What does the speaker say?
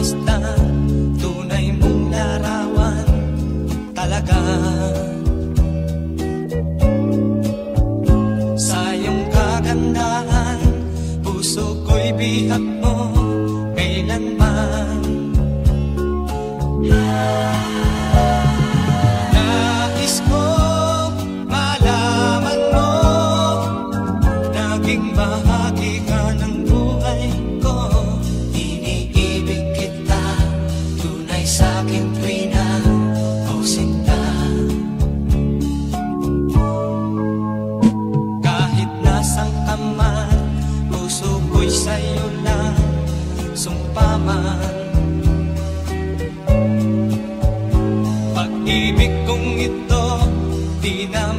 masdan, tunay mong larawan talaga. Sa iyong kagandahan, puso ko'y bihag mo kailanman. Nais ko malaman mo, naging bahagi ka ng buhay ko. Iniibig kita, tunay sa'king tuwina o sinta. Kahit nasang ka man, puso ko'y sa'yo lang sumpaman. Pag-ibig kong ito, di na